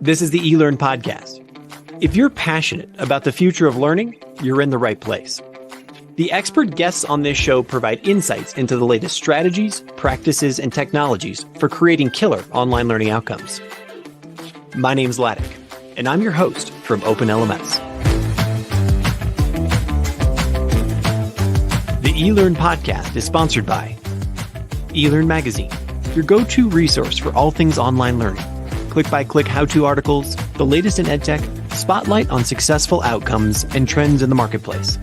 This is the eLearn podcast. If you're passionate about the future of learning, you're in the right place. The expert guests on this show provide insights into the latest strategies, practices, and technologies for creating killer online learning outcomes. My name's Ladek, and I'm your host from OpenLMS. The eLearn podcast is sponsored by eLearn Magazine, your go-to resource for all things online learning. Click-by-click how-to articles, the latest in edtech, spotlight on successful outcomes and trends in the marketplace.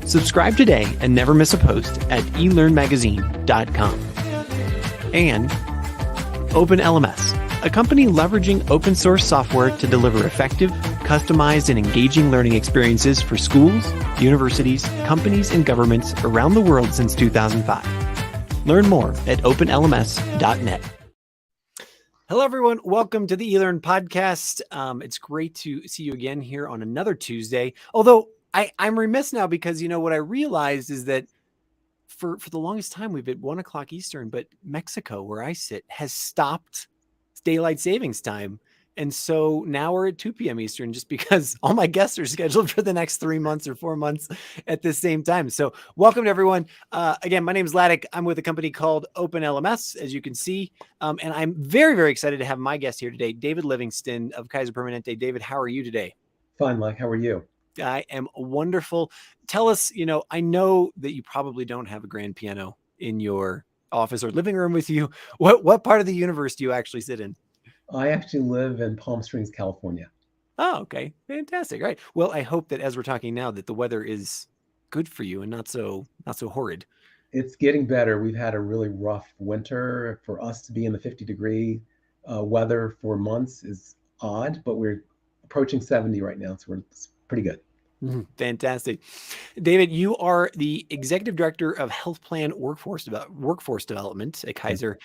Subscribe today and never miss a post at elearnmagazine.com. And OpenLMS, a company leveraging open source software to deliver effective, customized, and engaging learning experiences for schools, universities, companies, and governments around the world since 2005. Learn more at openlms.net. Hello, everyone. Welcome to the eLearn podcast. It's great to see you again here on another Tuesday. Although I'm remiss now because, what I realized is that for the longest time, we've been 1 o'clock Eastern, but Mexico, where I sit, has stopped daylight savings time. And so now we're at 2 p.m. Eastern just because all my guests are scheduled for the next 3 months or 4 months at the same time. So welcome to everyone. Again, my name is Ladek. I'm with a company called OpenLMS, as you can see. And I'm very, very excited to have my guest here today, David Livingston of Kaiser Permanente. David, how are you today? Fine, Mike. How are you? I am wonderful. Tell us, I know that you probably don't have a grand piano in your office or living room with you. What part of the universe do you actually sit in? I actually live in Palm Springs, California. Oh, okay. Fantastic. All right. Well, I hope that as we're talking now that the weather is good for you and not so horrid. It's getting better. We've had a really rough winter. For us to be in the 50-degree weather for months is odd, but we're approaching 70 right now, so it's pretty good. Fantastic. David, you are the Executive Director of Health Plan Workforce Development at Kaiser.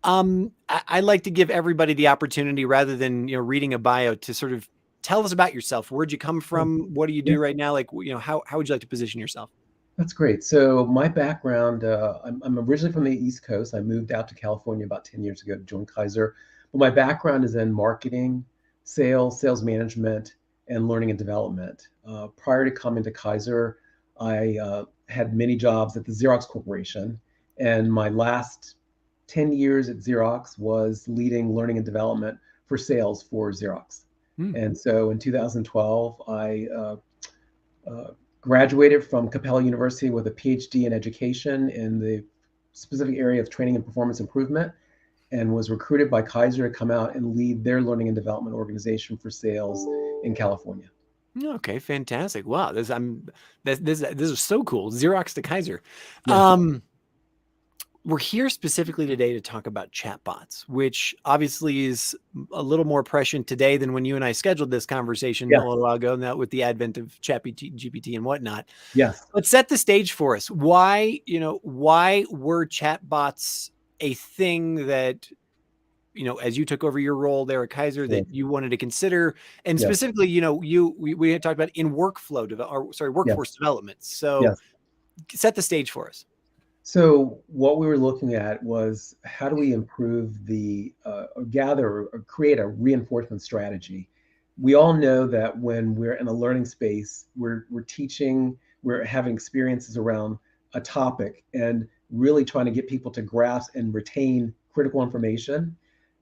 I like to give everybody the opportunity rather than, reading a bio to sort of tell us about yourself. Where'd you come from? What do you do right now? Like, how would you like to position yourself? That's great. So my background, I'm originally from the East Coast. I moved out to California about 10 years ago to join Kaiser. But my background is in marketing, sales management, and learning and development. Prior to coming to Kaiser, I had many jobs at the Xerox Corporation, and my last 10 years at Xerox was leading learning and development for sales for Xerox. And so in 2012, I graduated from Capella University with a PhD in education in the specific area of training and performance improvement, and was recruited by Kaiser to come out and lead their learning and development organization for sales in California. Okay, fantastic. Wow, this is so cool. Xerox to Kaiser. Yeah. We're here specifically today to talk about chatbots, which obviously is a little more prescient today than when you and I scheduled this conversation a little while ago, now with the advent of ChatGPT and whatnot. Yes. Let's set the stage for us. Why were chatbots a thing that, as you took over your role there at Kaiser, that you wanted to consider, and specifically, we had talked about in workforce development. So set the stage for us. So what we were looking at was how do we improve create a reinforcement strategy. We all know that when we're in a learning space, we're teaching, we're having experiences around a topic and really trying to get people to grasp and retain critical information.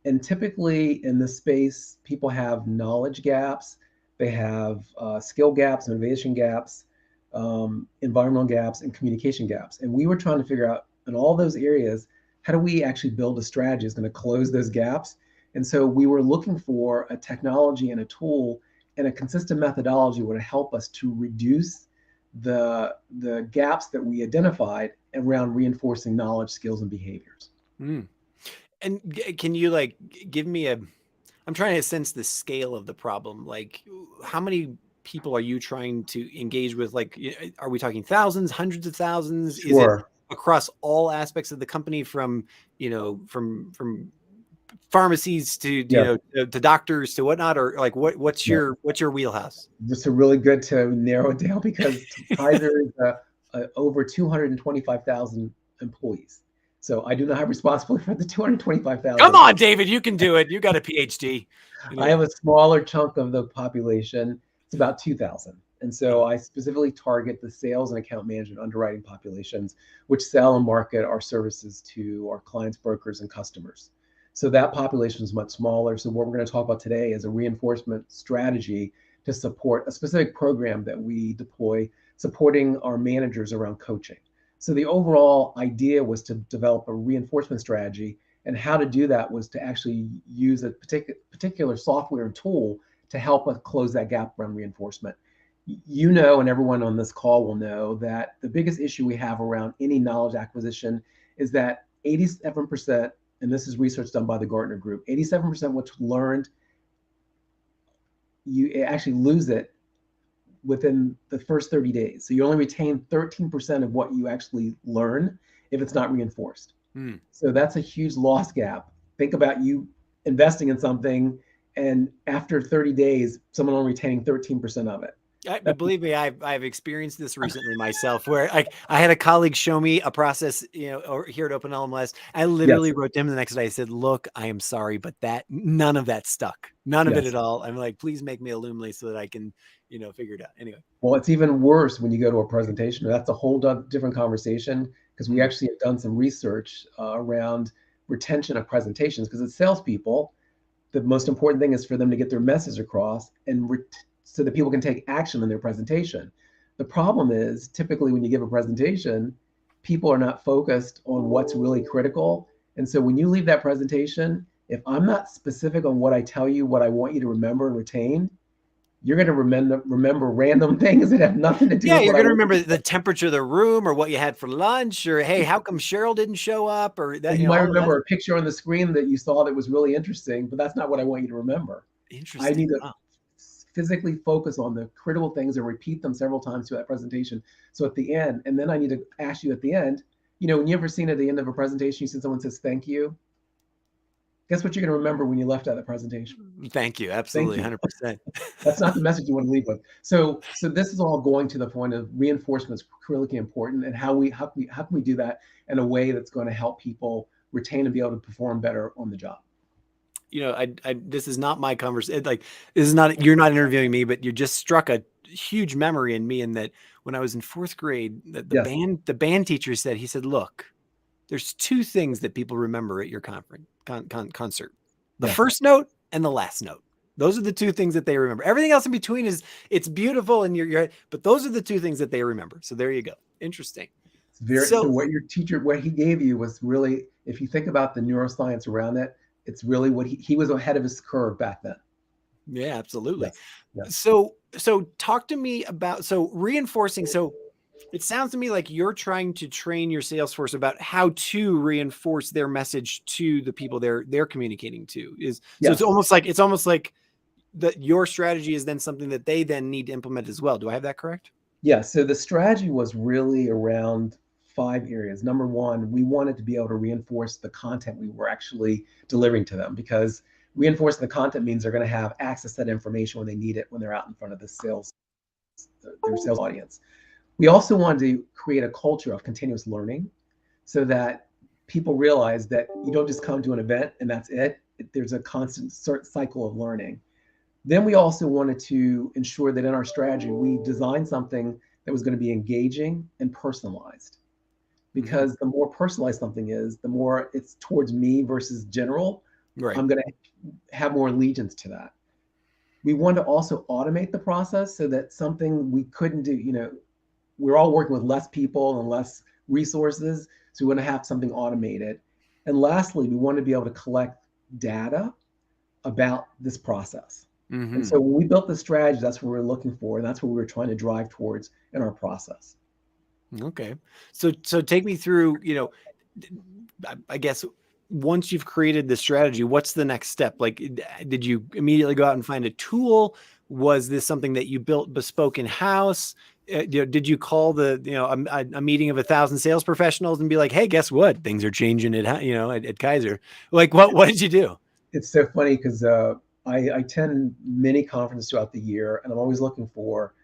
And typically in this space, people have knowledge gaps, they have skill gaps, motivation gaps, environmental gaps, and communication gaps. And we were trying to figure out in all those areas, how do we actually build a strategy that's going to close those gaps? And so we were looking for a technology and a tool and a consistent methodology would help us to reduce the gaps that we identified around reinforcing knowledge, skills, and behaviors. And can you give me I'm trying to sense the scale of the problem. Like, how many people are you trying to engage with? Like, are we talking thousands, hundreds of thousands? Sure. Is it across all aspects of the company from pharmacies to, to doctors to whatnot, or like what's your wheelhouse? Just really good to narrow it down because Kaiser is over 225,000 employees. So I do not have responsibility for the Come 225,000. on, David, you can do it. You got a PhD. I Anyway. have a smaller chunk of the population. It's about 2,000. And so I specifically target the sales and account management underwriting populations, which sell and market our services to our clients, brokers, and customers. So that population is much smaller. So what we're going to talk about today is a reinforcement strategy to support a specific program that we deploy, supporting our managers around coaching. So the overall idea was to develop a reinforcement strategy, and how to do that was to actually use a particular software and tool to help us close that gap around reinforcement. You know, and everyone on this call will know that the biggest issue we have around any knowledge acquisition is that 87%, and this is research done by the Gartner Group, 87% what's learned, you actually lose it within the first 30 days. So you only retain 13% of what you actually learn if it's not reinforced. So that's a huge loss gap. Think about you investing in something, and after 30 days, someone only retaining 13% of it. But believe me, I've experienced this recently myself, where I had a colleague show me a process, or here at Open LMS. I literally wrote to him the next day. I said, "Look, I am sorry, but none of that stuck. None of it at all. I'm like, please make me a Loomly so that I can, figure it out." Anyway. Well, it's even worse when you go to a presentation. That's a whole different conversation, because we actually have done some research around retention of presentations, because as salespeople, the most important thing is for them to get their message across and so that people can take action in their presentation. The problem is typically when you give a presentation, people are not focused on what's really critical. And so when you leave that presentation, if I'm not specific on what I tell you, what I want you to remember and retain, you're going to remember random things that have nothing to do with you're going to remember the temperature of the room, or what you had for lunch, or, hey, how come Cheryl didn't show up, or that. You might remember a picture on the screen that you saw that was really interesting, but that's not what I want you to remember. Interesting. I need to physically focus on the critical things and repeat them several times through that presentation. So at the end, and then I need to ask you at the end, when you ever seen at the end of a presentation, you see someone says, "Thank you." Guess what you're going to remember when you left out of the presentation? Thank you. Absolutely. 100%. That's not the message you want to leave with. So this is all going to the point of reinforcement is critically important, and how can we do that in a way that's going to help people retain and be able to perform better on the job. This is not my conversation. Like, this is not, you're not interviewing me, but you just struck a huge memory in me, in that when I was in 4th grade, the band teacher said, he said, "Look, there's 2 things that people remember at your concert. The first note and the last note. Those are the 2 things that they remember. Everything else in between it's beautiful, and but those are the 2 things that they remember." So there you go. Interesting. So what your teacher, what he gave you was really, if you think about the neuroscience around it, it's really what he was ahead of his curve back then. Yeah, absolutely. Yes. So talk to me about, reinforcing. So it sounds to me like you're trying to train your sales force about how to reinforce their message to the people they're communicating to. So it's almost like that your strategy is then something that they then need to implement as well. Do I have that correct? Yeah. So the strategy was really around 5 areas. Number one, we wanted to be able to reinforce the content we were actually delivering to them, because reinforcing the content means they're going to have access to that information when they need it, when they're out in front of their sales audience. We also wanted to create a culture of continuous learning, so that people realize that you don't just come to an event and that's it. There's a constant cycle of learning. Then we also wanted to ensure that in our strategy, we designed something that was going to be engaging and personalized. Because the more personalized something is, the more it's towards me versus general. Right. I'm going to have more allegiance to that. We want to also automate the process, so that something we couldn't do, we're all working with less people and less resources. So we want to have something automated. And lastly, we want to be able to collect data about this process. And so when we built the strategy, that's what we were looking for. And that's what we were trying to drive towards in our process. Okay. So take me through, I guess once you've created the strategy, what's the next step? Like, did you immediately go out and find a tool? Was this something that you built bespoke in-house? Did you call a meeting of 1,000 sales professionals and be like, "Hey, guess what? Things are changing at Kaiser." Like, what did you do? It's so funny, because I attend many conferences throughout the year, and I'm always looking for,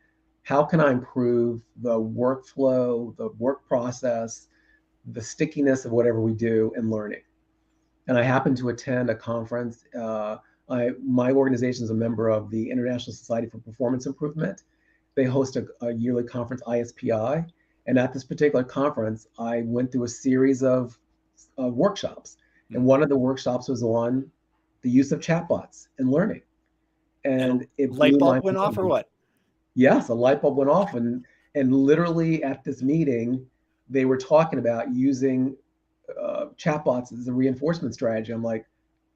how can I improve the workflow, the work process, the stickiness of whatever we do in learning. And I happened to attend a conference. My organization is a member of the International Society for Performance Improvement. They host a yearly conference, ISPI. And at this particular conference, I went through a series of workshops. And one of the workshops was on the use of chatbots in learning. And it light blew my bulb went off, or what? Yes, a light bulb went off. And literally at this meeting, they were talking about using chatbots as a reinforcement strategy. I'm like,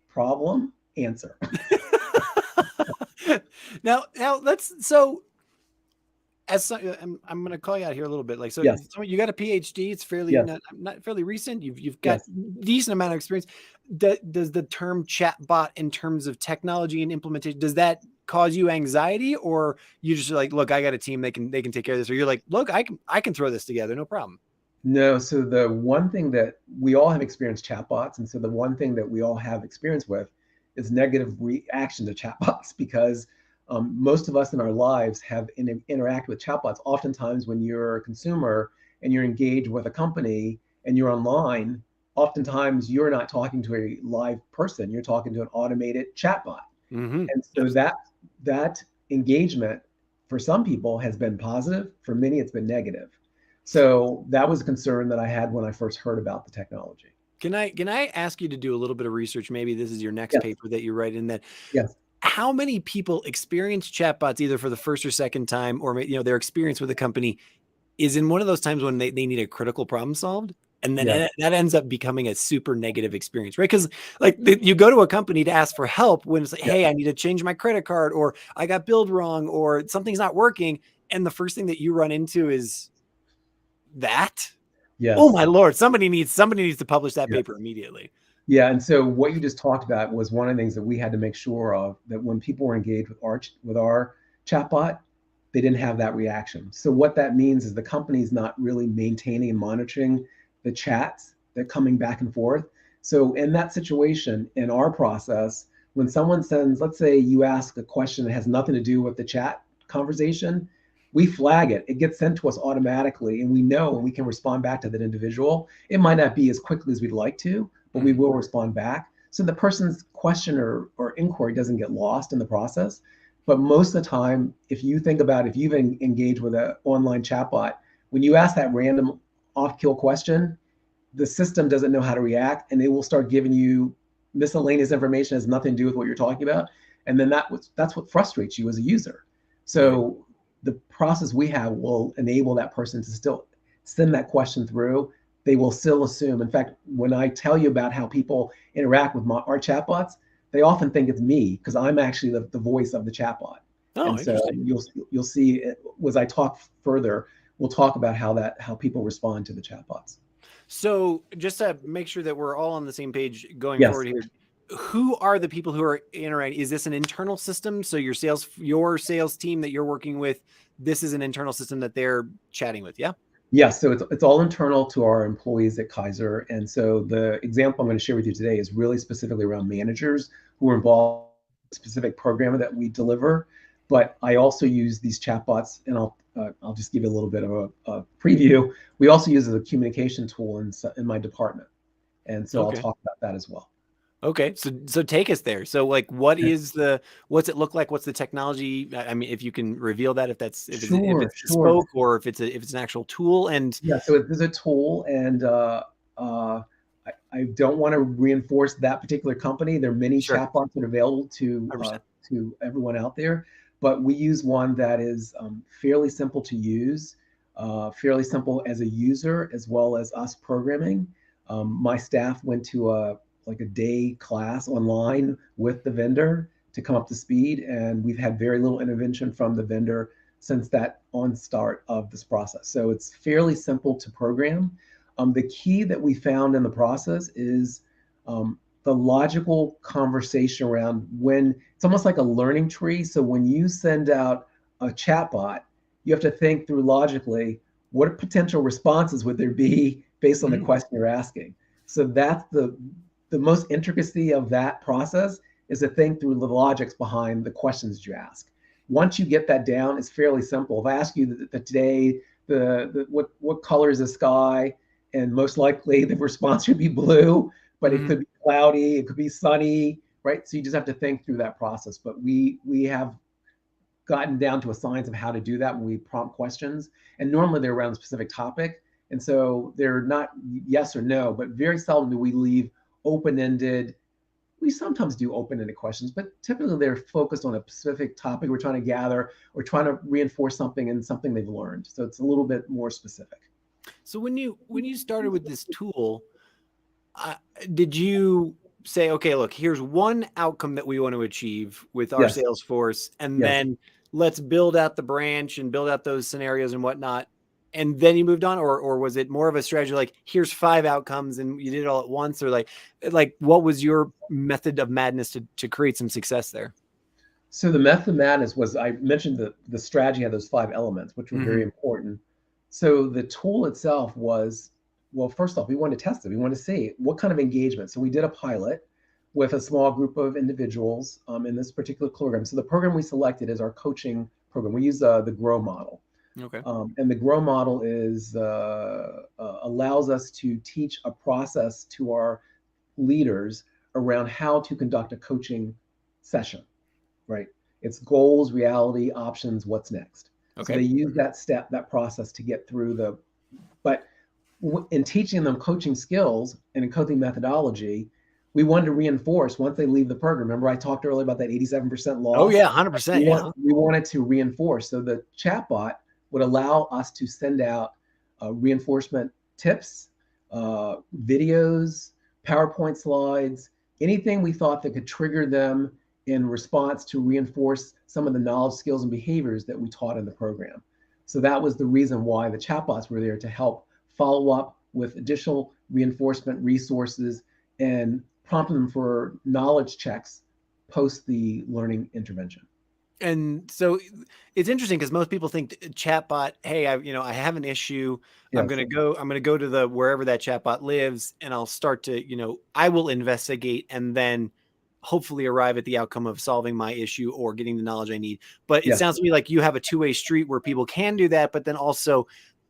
problem, answer. Now let's, so as I'm going to call you out here a little bit. Like, so Yes. you got a PhD. It's fairly not fairly recent. You've got decent amount of experience. Does the term chatbot in terms of technology and implementation, does that cause you anxiety, or you just like, look, I got a team, they can take care of this, or you're like, look, I can throw this together, no problem? No. So the one thing that we all have experienced chatbots, and so the one thing that we all have experience with is negative reaction to chatbots, because most of us in our lives have interacted with chatbots. Oftentimes when you're a consumer and you're engaged with a company and you're online, oftentimes you're not talking to a live person, you're talking to an automated chatbot. Mm-hmm. And so that engagement for some people has been positive, for many it's been negative. So that was a concern that I had when I first heard about the technology. Can I ask you to do a little bit of research? Maybe this is your next paper that you write in that. Yes. How many people experience chatbots either for the first or second time, or their experience with a company is in one of those times when they need a critical problem solved, and then that ends up becoming a super negative experience, right? Because like you go to a company to ask for help when it's like, hey, I need to change my credit card, or I got billed wrong, or something's not working, and the first thing that you run into is that. Yes. Oh my Lord, somebody needs to publish that paper immediately. Yeah, and so what you just talked about was one of the things that we had to make sure of, that when people were engaged with our chatbot, they didn't have that reaction. So what that means is the company's not really maintaining and monitoring the chats that are coming back and forth. So in that situation, in our process, when someone sends, let's say you ask a question that has nothing to do with the chat conversation, we flag it. It gets sent to us automatically, and we know, and we can respond back to that individual. It might not be as quickly as we'd like to, but we will respond back. So the person's question or inquiry doesn't get lost in the process. But most of the time, if you think about, if you've engaged with an online chatbot, when you ask that random off-kill question, the system doesn't know how to react, and it will start giving you miscellaneous information that has nothing to do with what you're talking about. And then that's what frustrates you as a user. So the process we have will enable that person to still send that question through. They will still assume. In fact, when I tell you about how people interact with our chatbots, they often think it's me, because I'm actually the voice of the chatbot. Oh, and so you'll see as I talk further, we'll talk about how people respond to the chatbots. So just to make sure that we're all on the same page going forward here, who are the people who are interacting? Is this an internal system? So your sales team that you're working with, this is an internal system that they're chatting with, yeah? Yes, so it's all internal to our employees at Kaiser. And so the example I'm going to share with you today is really specifically around managers who are involved in a specific program that we deliver. But I also use these chatbots, and I'll just give you a little bit of a preview. We also use it as a communication tool in my department. And so I'll talk about that as well. Okay. So take us there. So like, what's it look like? What's the technology? I mean, if you can reveal that, if it's bespoke, or if it's an actual tool. And so it is a tool, and I don't want to reinforce that particular company. There are many chatbots that are available to everyone out there, but we use one that is fairly simple to use, fairly simple as a user, as well as us programming. My staff went to a day class online with the vendor to come up to speed, and we've had very little intervention from the vendor since that start of this process. So it's fairly simple to program. The key that we found in the process is the logical conversation around when it's almost like a learning tree. So when you send out a chatbot, you have to think through logically, what potential responses would there be based on the question you're asking? So that's the most intricacy of that process, is to think through the logics behind the questions that you ask. Once you get that down, it's fairly simple. If I ask you that today, what color is the sky, and most likely the response would be blue, but it could be cloudy, it could be sunny, right? So you just have to think through that process. But we have gotten down to a science of how to do that when we prompt questions. And normally they're around a specific topic. And so they're not yes or no, but very seldom do we leave open-ended. We sometimes do open-ended questions, but typically they're focused on a specific topic we're trying to gather or trying to reinforce something in something they've learned. So it's a little bit more specific. So when you started with this tool, did you say, okay, look, here's one outcome that we want to achieve with our sales force, and then let's build out the branch and build out those scenarios and whatnot, and then you moved on? Or was it more of a strategy like, here's 5 outcomes and you did it all at once? Or like what was your method of madness to create some success there? So the method of madness was, I mentioned the strategy had those 5 elements, which were very important. So the tool itself was, well, first off, we wanted to test it. We wanted to see what kind of engagement. So we did a pilot with a small group of individuals in this particular program. So the program we selected is our coaching program. We use the GROW model. Okay. And the GROW model is allows us to teach a process to our leaders around how to conduct a coaching session, right? It's goals, reality, options, what's next. Okay. So they use that process to get through but in teaching them coaching skills and in coaching methodology, we wanted to reinforce once they leave the program. Remember I talked earlier about that 87% loss? Oh yeah, 100%. We wanted to reinforce. So the chatbot would allow us to send out reinforcement tips, videos, PowerPoint slides, anything we thought that could trigger them in response to reinforce some of the knowledge, skills, and behaviors that we taught in the program. So that was the reason why the chatbots were there, to help follow up with additional reinforcement resources and prompt them for knowledge checks post the learning intervention. And so it's interesting because most people think chatbot, hey, I have an issue. Yes. I'm going to go to the wherever that chatbot lives, and I'll start to, I will investigate and then hopefully arrive at the outcome of solving my issue or getting the knowledge I need. But it sounds to me like you have a two-way street where people can do that, but then also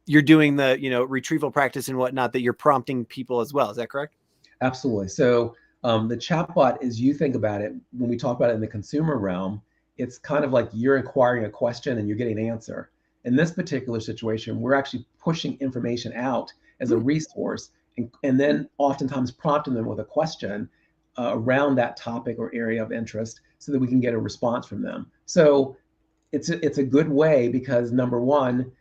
you're doing the, retrieval practice and whatnot, that you're prompting people as well. Is that correct? Absolutely. So the chatbot, as you think about it, when we talk about it in the consumer realm, it's kind of like you're inquiring a question and you're getting an answer. In this particular situation, we're actually pushing information out as a resource and then oftentimes prompting them with a question around that topic or area of interest so that we can get a response from them. So it's a good way because, number one,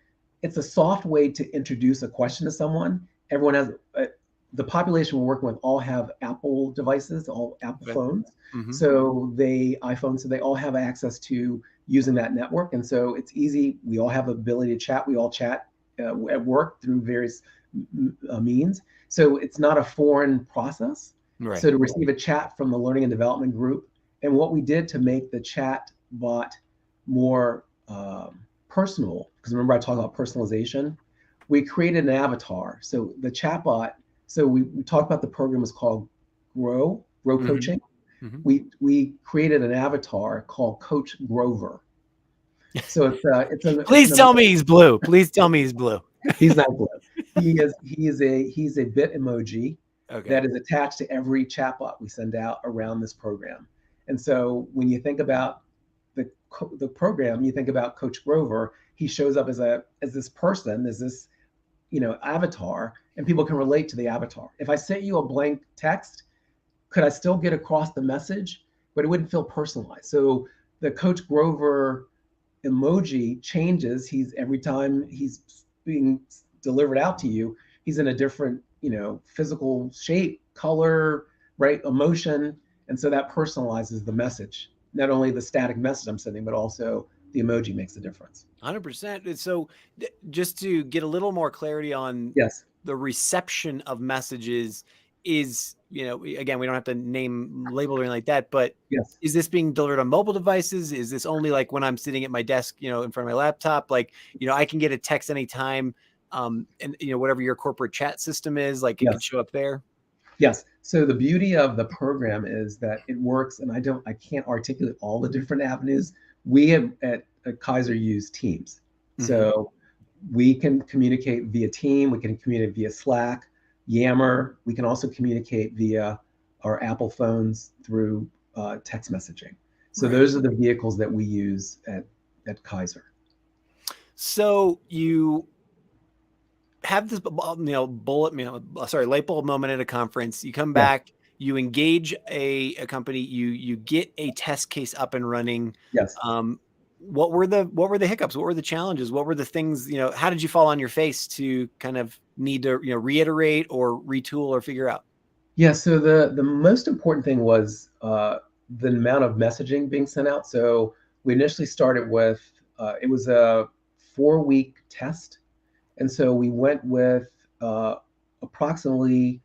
it's a soft way to introduce a question to someone. Everyone has, the population we're working with all have Apple devices, all Apple phones. So iPhones, so they all have access to using that network. And so it's easy. We all have the ability to chat. We all chat at work through various means. So it's not a foreign process. Right. So to receive a chat from the learning and development group, and what we did to make the chat bot more personal, because remember I talked about personalization, we created an avatar. So the chat bot, so we talked about the program is called GROW Coaching. We created an avatar called Coach Grover. So Please tell me he's blue. Please tell me he's blue. He's not blue. He's a bit emoji that is attached to every chatbot we send out around this program. And so when you think about the program, you think about Coach Grover. He shows up as this person, as this avatar, and people can relate to the avatar. If I sent you a blank text, could I still get across the message? But it wouldn't feel personalized. So the Coach Grover emoji changes. Every time he's being delivered out to you, he's in a different, physical shape, color, right, emotion. And so that personalizes the message. Not only the static message I'm sending, but also the emoji makes a difference. 100%. So just to get a little more clarity on the reception of messages is, again, we don't have to name, label or anything like that, but is this being delivered on mobile devices? Is this only like when I'm sitting at my desk, in front of my laptop? Like, I can get a text anytime. And whatever your corporate chat system is, like it can show up there. Yes. So the beauty of the program is that it works, and I can't articulate all the different avenues. We have at Kaiser use Teams. So we can communicate via Team, we can communicate via Slack, Yammer. We can also communicate via our Apple phones through text messaging. So those are the vehicles that we use at Kaiser. So you have this, light bulb moment at a conference. You come back, you engage a company, you get a test case up and running. Yes. What were the hiccups? What were the challenges? What were the things, how did you fall on your face to kind of need to, reiterate or retool or figure out? Yeah. So the most important thing was the amount of messaging being sent out. So we initially started with, it was a 4-week test. And so we went with approximately,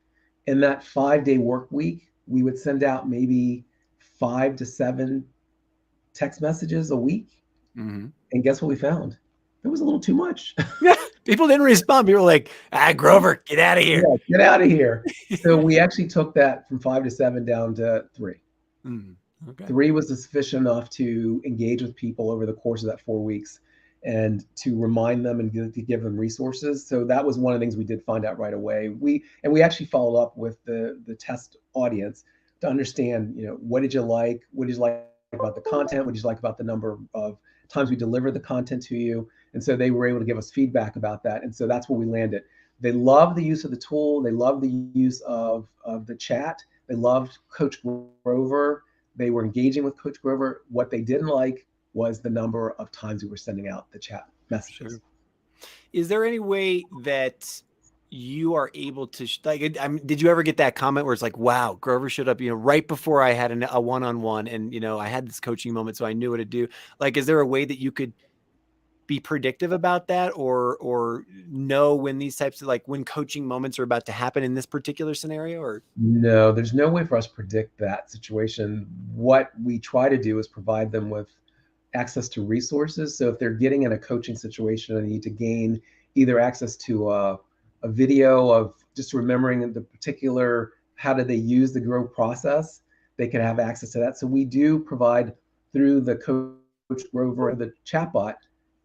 in that 5-day work week, we would send out maybe 5 to 7 text messages a week. Mm-hmm. And guess what we found? It was a little too much. People didn't respond. People were like, Grover, get out of here. Yeah, get out of here. So we actually took that from 5 to 7 down to 3. Okay. 3 was sufficient enough to engage with people over the course of that 4 weeks and to remind them and to give them resources. So that was one of the things we did find out right away. We actually followed up with the test audience to understand, what did you like? What did you like about the content? What did you like about the number of times we delivered the content to you? And so they were able to give us feedback about that. And so that's where we landed. They love the use of the tool. They love the use of the chat. They loved Coach Grover. They were engaging with Coach Grover. What they didn't like was the number of times we were sending out the chat messages. Sure. Is there any way that you are able to, did you ever get that comment where it's like, wow, Grover showed up, right before I had a one-on-one and, I had this coaching moment, so I knew what to do. Like, is there a way that you could be predictive about that or know when these types of, when coaching moments are about to happen in this particular scenario? Or no, there's no way for us to predict that situation. What we try to do is provide them with access to resources. So if they're getting in a coaching situation and they need to gain either access to a video of just remembering the particular, how did they use the grow process, they can have access to that. So we do provide through the Coach Grover and the chatbot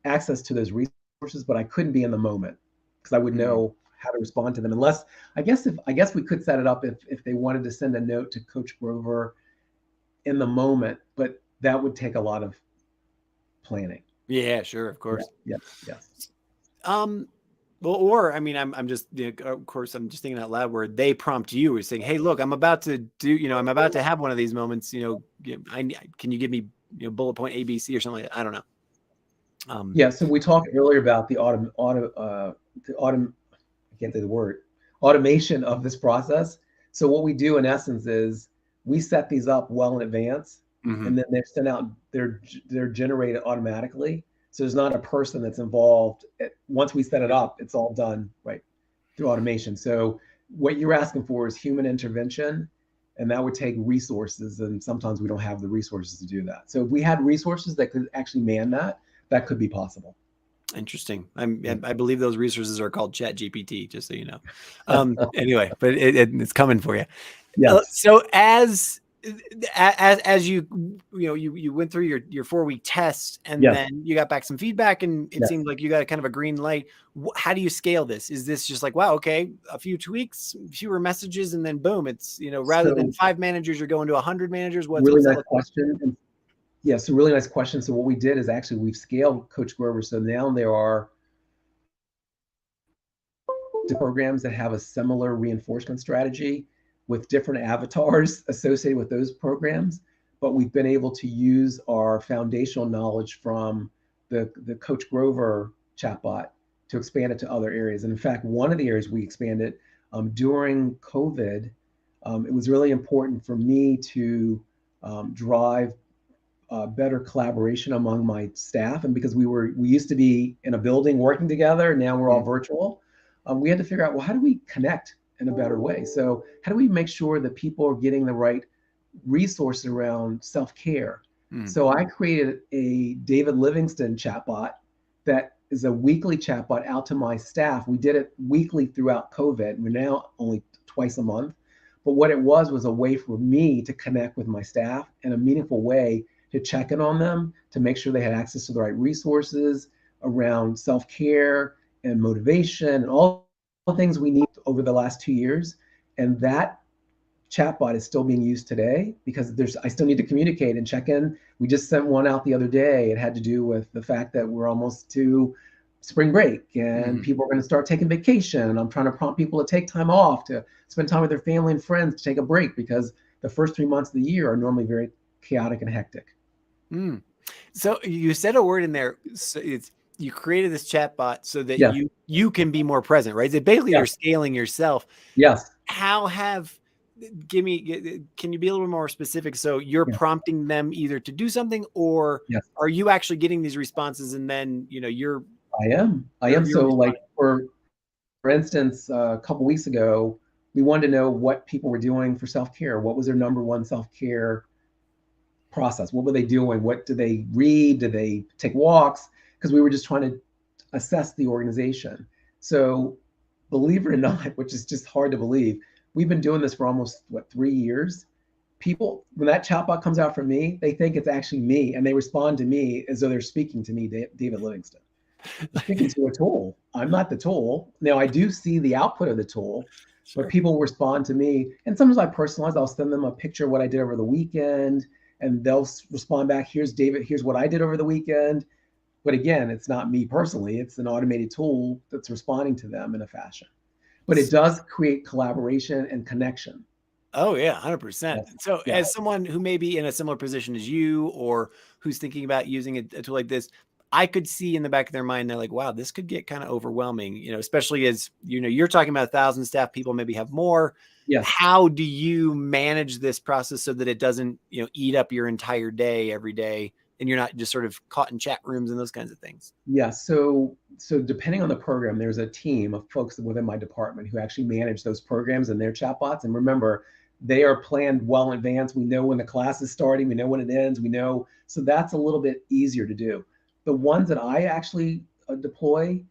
access to those resources, but I couldn't be in the moment because I would know how to respond to them. Unless, I guess we could set it up if they wanted to send a note to Coach Grover in the moment, but that would take a lot of planning. Yeah, sure, of course. Yes. Well, or I'm just, of course, I'm just thinking out loud where they prompt you or saying, hey, look, I'm about to do, I'm about to have one of these moments. Can you give me, bullet point ABC or something like that? I don't know. Yeah. So we talked earlier about the automation of this process. So what we do in essence is we set these up well in advance, and then they're sent out. They're generated automatically. So there's not a person that's involved. Once we set it up, it's all done right through automation. So what you're asking for is human intervention, and that would take resources. And sometimes we don't have the resources to do that. So if we had resources that could actually man that could be possible. Interesting. I believe those resources are called ChatGPT, just so you know. Anyway, but it's coming for you. Yes. So as you went through your 4-week test and then you got back some feedback and it seemed like you got kind of a green light. How do you scale this? Is this just like, wow, okay, a few tweaks, fewer messages, and then boom, it's, rather than 5 managers, you're going to 100 managers? Really nice question. Yeah, so really nice question. So what we did is actually we've scaled Coach Grover. So now there are programs that have a similar reinforcement strategy with different avatars associated with those programs. But we've been able to use our foundational knowledge from the Coach Grover chatbot to expand it to other areas. And in fact, one of the areas we expanded during COVID, it was really important for me to drive better collaboration among my staff. And because we used to be in a building working together, now we're all virtual. We had to figure out, well, how do we connect in a better way? So how do we make sure that people are getting the right resources around self-care? So I created a David Livingston chatbot that is a weekly chatbot out to my staff. We did it weekly throughout COVID. We're now only twice a month. But what it was a way for me to connect with my staff in a meaningful way, to check in on them, to make sure they had access to the right resources around self-care and motivation and all the things we need over the last 2 years. And that chatbot is still being used today because I still need to communicate and check in. We just sent one out the other day. It had to do with the fact that we're almost to spring break and people are going to start taking vacation. I'm trying to prompt people to take time off, to spend time with their family and friends, to take a break, because the first 3 months of the year are normally very chaotic and hectic. So you said a word in there. So you created this chatbot so that you can be more present, right? So basically you're scaling yourself. Yes. Can you be a little more specific? So you're prompting them either to do something, or are you actually getting these responses and then, I am. So like for instance, a couple weeks ago, we wanted to know what people were doing for self-care. What was their number one self-care process? What were they doing? What did they read? Did they take walks? Because we were just trying to assess the organization. So believe it or not, which is just hard to believe, we've been doing this for almost 3 years. People, when that chatbot comes out from me, they think it's actually me, and they respond to me as though they're speaking to me, David Livingston. I'm speaking to a tool. I'm not the tool. Now, I do see the output of the tool, but people respond to me. And sometimes I personalize. I'll send them a picture of what I did over the weekend, and they'll respond back, here's David, here's what I did over the weekend. But again, it's not me personally. It's an automated tool that's responding to them in a fashion. But it does create collaboration and connection. Oh yeah, 100%. So as someone who may be in a similar position as you, or who's thinking about using a tool like this, I could see in the back of their mind, they're like, wow, this could get kind of overwhelming, especially as, you're talking about 1,000 staff, people maybe have more. Yes. How do you manage this process so that it doesn't, eat up your entire day every day, and you're not just sort of caught in chat rooms and those kinds of things? Yeah. So depending on the program, there's a team of folks within my department who actually manage those programs and their chatbots. And remember, they are planned well in advance. We know when the class is starting. We know when it ends. We know. So that's a little bit easier to do. The ones that I actually deploy,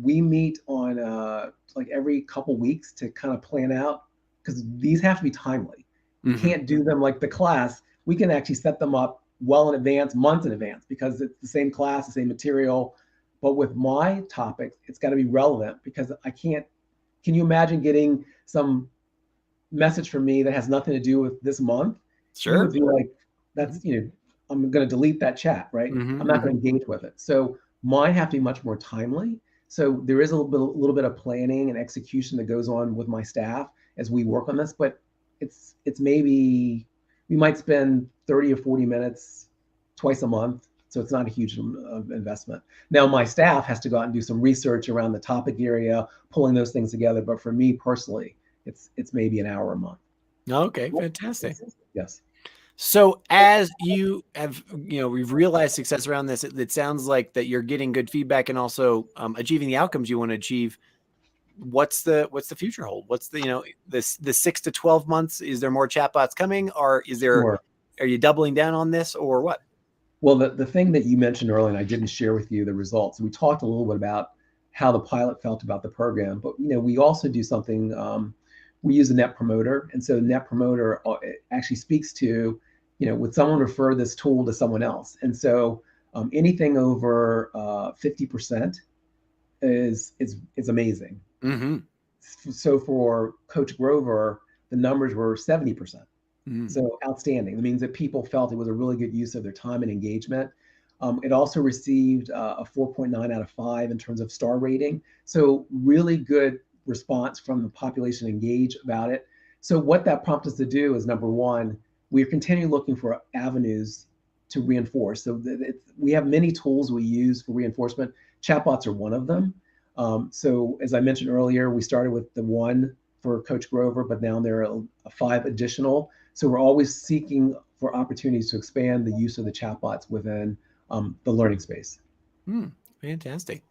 we meet on like every couple weeks to kind of plan out, because these have to be timely. We can't do them like the class. We can actually set them up well in advance, months in advance, because it's the same class, the same material. But with my topics, it's got to be relevant, because can you imagine getting some message from me that has nothing to do with this month? Sure. You would be like, that's, I'm going to delete that chat, right? I'm not going to engage with it. So mine have to be much more timely. So there is a little bit of planning and execution that goes on with my staff as we work on this, but it's maybe we might spend 30 or 40 minutes twice a month. So it's not a huge investment. Now my staff has to go out and do some research around the topic area, pulling those things together. But for me personally, it's maybe an hour a month. Okay, fantastic. Yes. So as you have, we've realized success around this, it sounds like that you're getting good feedback and also achieving the outcomes you want to achieve. What's the future hold? What's the 6 to 12 months? Is there more chatbots coming, or are you doubling down on this, or what? Well, the thing that you mentioned earlier, and I didn't share with you the results. We talked a little bit about how the pilot felt about the program, but we also do something. We use a net promoter, and so net promoter actually speaks to, would someone refer this tool to someone else? And so anything over 50% is amazing. So for Coach Grover, the numbers were 70%. So outstanding. It means that people felt it was a really good use of their time and engagement. It also received a 4.9 out of 5 in terms of star rating. So really good response from the population engaged about it. So what that prompted us to do is, number one, we're continuing looking for avenues to reinforce. So we have many tools we use for reinforcement. Chatbots are one of them. So as I mentioned earlier, we started with the one for Coach Grover, but now there are 5 additional. So we're always seeking for opportunities to expand the use of the chatbots within the learning space. Fantastic.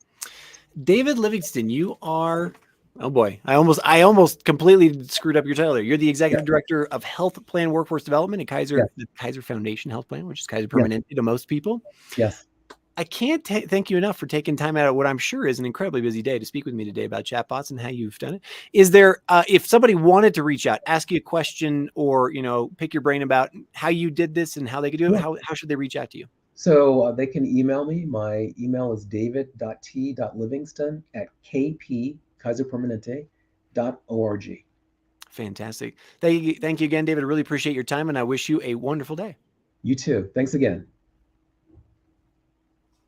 David Livingston, you are, oh boy, I almost completely screwed up your title there. You're the Executive Director of Health Plan Workforce Development at the Kaiser Foundation Health Plan, which is Kaiser Permanente to most people. Yes. I can't thank you enough for taking time out of what I'm sure is an incredibly busy day to speak with me today about chatbots and how you've done it. Is there, if somebody wanted to reach out, ask you a question, or, pick your brain about how you did this and how they could do it, how should they reach out to you? So they can email me. My email is david.t.livingston@kp, Kaiser Permanente, chatbot.org. Fantastic. Thank you again, David. I really appreciate your time, and I wish you a wonderful day. You too. Thanks again.